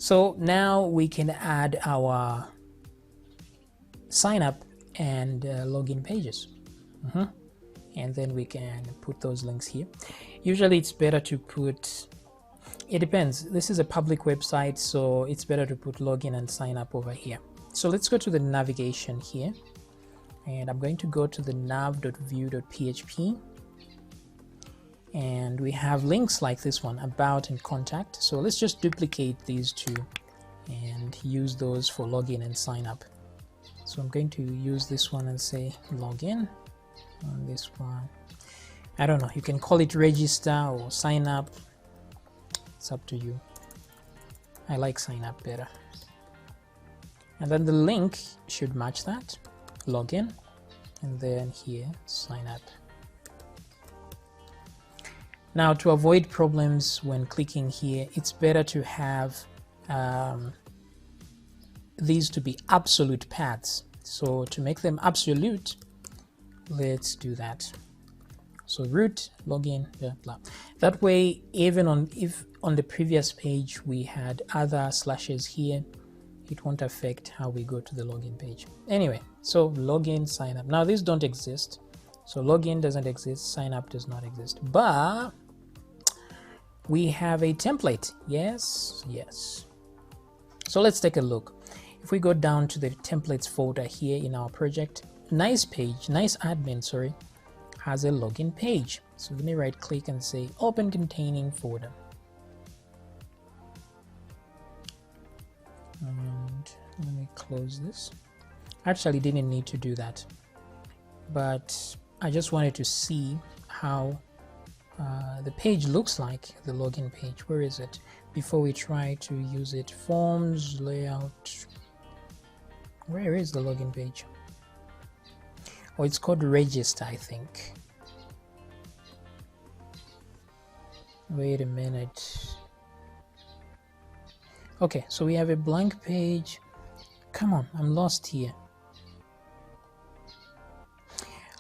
So now we can add our sign up and login pages. And then we can put those links here. Usually it's better to put, it depends. This is a public website, so it's better to put login and sign up over here. So let's go to the navigation here, and I'm going to go to the nav.view.php, and we have links like this one, about and contact. So let's just duplicate these two and use those for login and sign up. So I'm going to use this one and say login. On this one, I don't know, you can call it register or sign up, it's up to you. I like sign up better. And then the link should match that, login, and then here sign up. Now, to avoid problems when clicking here, it's better to have these to be absolute paths. So to make them absolute, let's do that. So root, login, blah, blah. That way, even if on the previous page we had other slashes here, it won't affect how we go to the login page. Anyway, so login, sign up. Now these don't exist. So login doesn't exist, sign up does not exist. But we have a template. Yes. So let's take a look. If we go down to the templates folder here in our project, nice admin, sorry, has a login page. So let me right click and say open containing folder. And let me close this. Actually didn't need to do that, but I just wanted to see how the page looks like, the login page. Where is it? Before we try to use it, forms, layout. Where is the login page? Oh, it's called register, I think. Wait a minute. Okay, so we have a blank page. Come on, I'm lost here.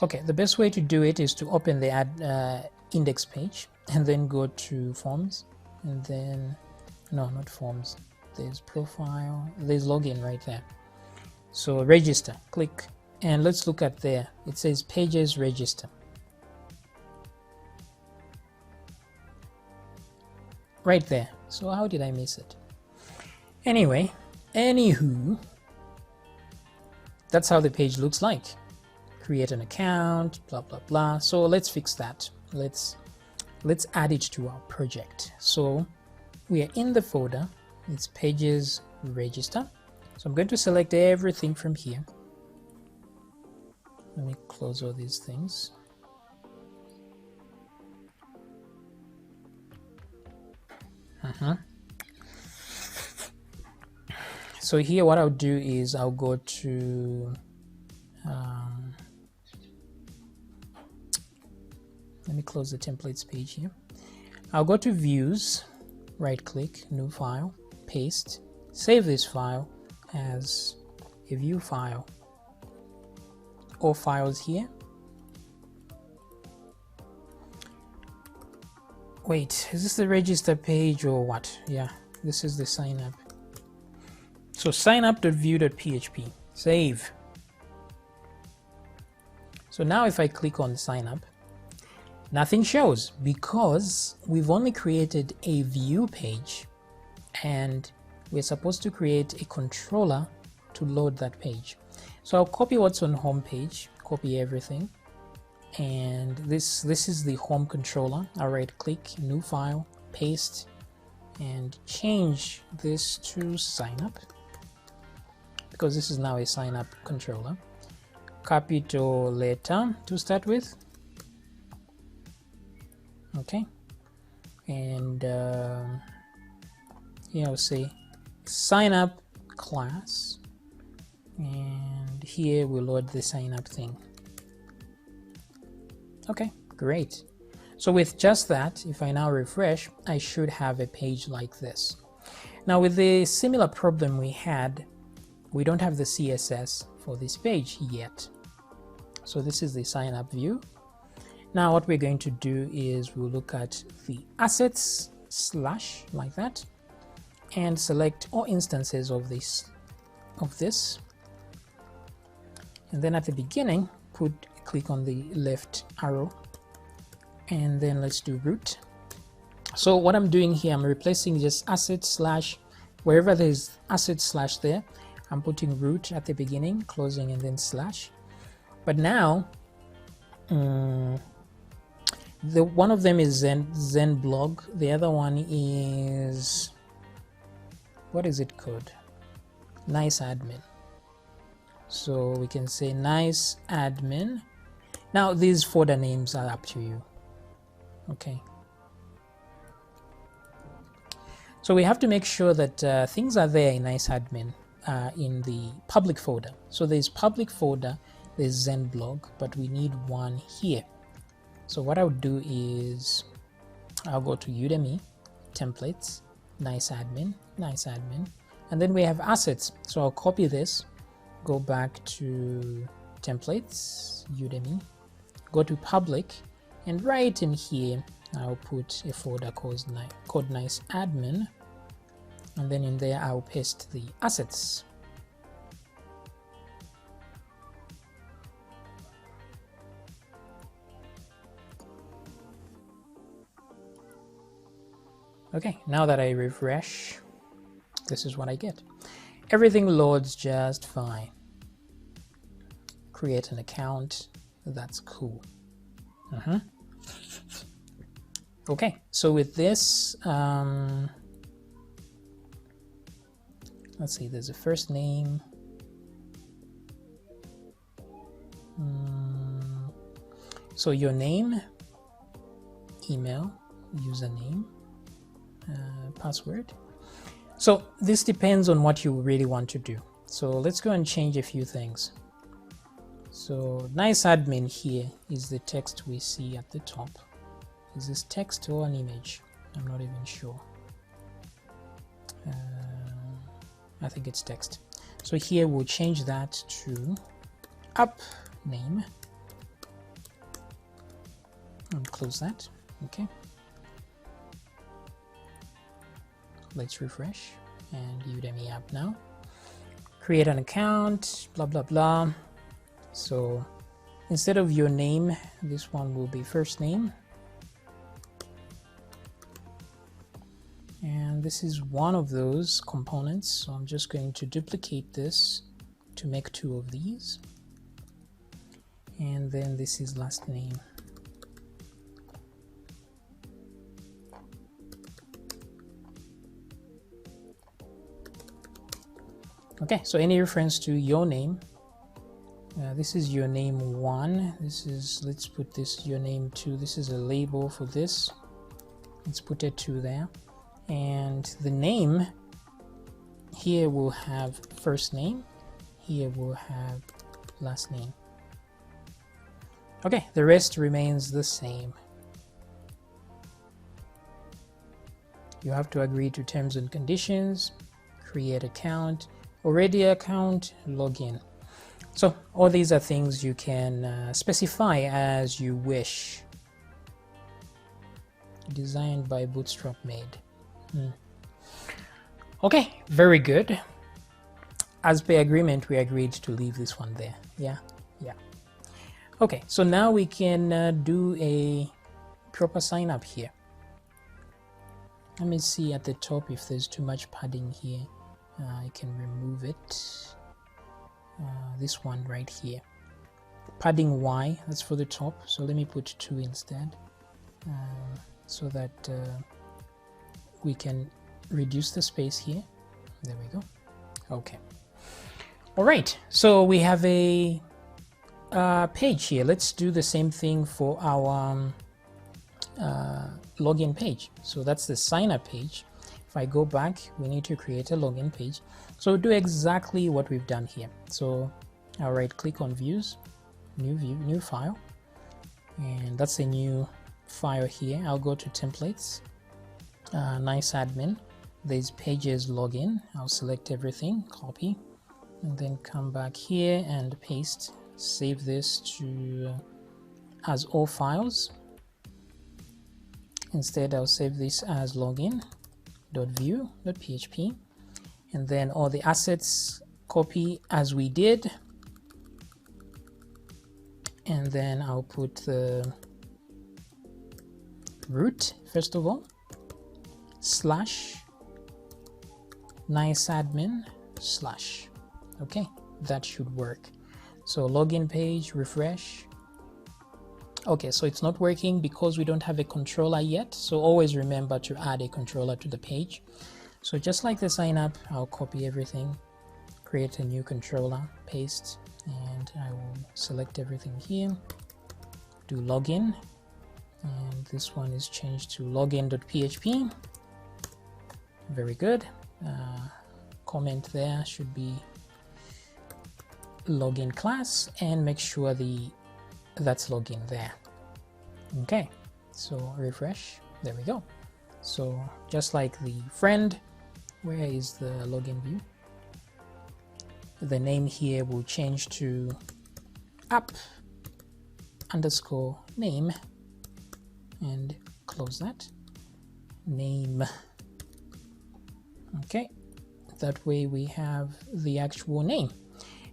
Okay, the best way to do it is to open the add index page and then go to forms, and then, no, not forms. There's profile, there's login right there. So register, click. And let's look at there. It says pages register. Right there. So how did I miss it? Anyway, anywho, that's how the page looks like. Create an account, blah, blah, blah. So let's fix that. Let's add it to our project. So we are in the folder. It's pages register. So I'm going to select everything from here. Let me close all these things. So here what I'll do is I'll go to let me close the templates page here. I'll go to views, right click, new file, paste, save this file as a view file. All files here. Wait, is this the register page or what? Yeah, this is the sign up. So signup.view.php, save. So now if I click on sign up, nothing shows because we've only created a view page and we're supposed to create a controller to load that page. So I'll copy what's on home page, copy everything, and this is the home controller. I'll right click, new file, paste, and change this to sign up because this is now a sign up controller. Capital letter to start with. Okay, and here I'll say sign up class, and here we'll load the sign up thing. Okay, great. So with just that, if I now refresh, I should have a page like this. Now with the similar problem we had, we don't have the CSS for this page yet. So this is the sign up view. Now what we're going to do is we'll look at the assets / like that, and select all instances of this, and then at the beginning click on the left arrow, and then let's do root. So what I'm doing here, I'm replacing just asset slash, wherever there's asset slash there, I'm putting root at the beginning, closing, and then slash. But now the one of them is Zen blog, the other one is, what is it called? Nice admin. So we can say nice admin. Now these folder names are up to you. Okay. So we have to make sure that things are there in nice admin in the public folder. So there's public folder, there's Zen blog, but we need one here. So what I would do is I'll go to Udemy, templates, nice admin, and then we have assets. So I'll copy this, go back to templates, Udemy, go to public, and right in here I'll put a folder called nice admin, and then in there I'll paste the assets. Okay, now that I refresh, this is what I get. Everything loads just fine. Create an account, that's cool. Okay, so with this, let's see, there's a first name. So your name, email, username, password. So this depends on what you really want to do. So let's go and change a few things. So nice admin here is the text we see at the top. Is this text or an image? I'm not even sure. I think it's text. So here we'll change that to app name and close that. Okay. Let's refresh, and Udemy app now. Create an account, blah blah blah. So instead of your name, this one will be first name. And this is one of those components, so I'm just going to duplicate this to make two of these. And then this is last name. Okay, so any reference to your name, this is your name 1, this is, let's put this your name 2, this is a label for this, let's put a 2 there, and the name here will have first name, here we'll have last name. Okay, the rest remains the same. You have to agree to terms and conditions, create account, already account, login. So all these are things you can specify as you wish. Designed by Bootstrap made. Okay, very good. As per agreement, we agreed to leave this one there. Yeah. Okay, so now we can do a proper sign up here. Let me see at the top if there's too much padding here. I can remove it. This one right here, padding Y, that's for the top, so let me put 2 instead, so that we can reduce the space here. There we go. Okay, all right, so we have a page here. Let's do the same thing for our login page. So that's the sign up page. If I go back, we need to create a login page. So do exactly what we've done here. So I'll right click on views, new view, new file, and that's a new file here. I'll go to templates, nice admin, there's pages login. I'll select everything, copy, and then come back here and paste, save this to as all files. Instead I'll save this as login, .view.php, and then all the assets copy as we did, and then I'll put the root first of all, slash niceadmin slash. Okay, that should work. So login page, refresh. Okay, so it's not working because we don't have a controller yet, so always remember to add a controller to the page. So just like the sign up, I'll copy everything, create a new controller, paste, and I will select everything here, do login, and this one is changed to login.php. Very good. Comment there should be login class, and make sure that's login there. Okay, so refresh, there we go. So just like the friend, where is the login view? The name here will change to app_name, and close that, name. Okay, that way we have the actual name,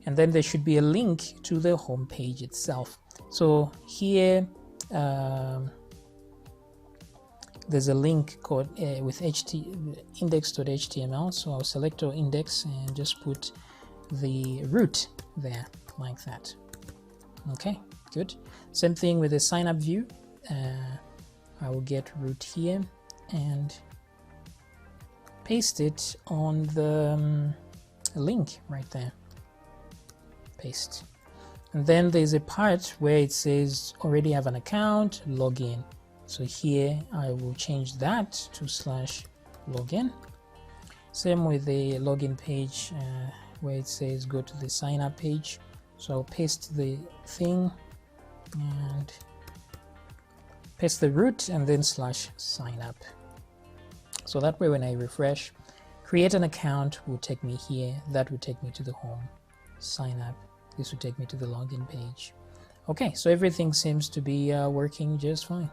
and then there should be a link to the home page itself. So here there's a link called with index.html, so I'll select our index and just put the root there like that. Okay, good. Same thing with the sign up view. I will get root here and paste it on the link right there. Paste. And then there's a part where it says already have an account, login. So here I will change that to /login. Same with the login page where it says go to the sign up page. So I'll paste the thing and paste the root and then /sign up. So that way when I refresh, create an account will take me here. That will take me to the home, sign up. This will take me to the login page. Okay, so everything seems to be working just fine.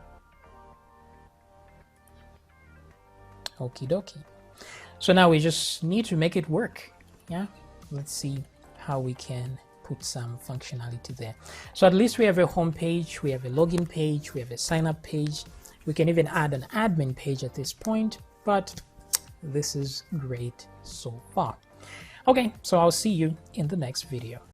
Okie dokie. So now we just need to make it work. Yeah, let's see how we can put some functionality there. So at least we have a home page, we have a login page, we have a sign up page. We can even add an admin page at this point, but this is great so far. Okay, so I'll see you in the next video.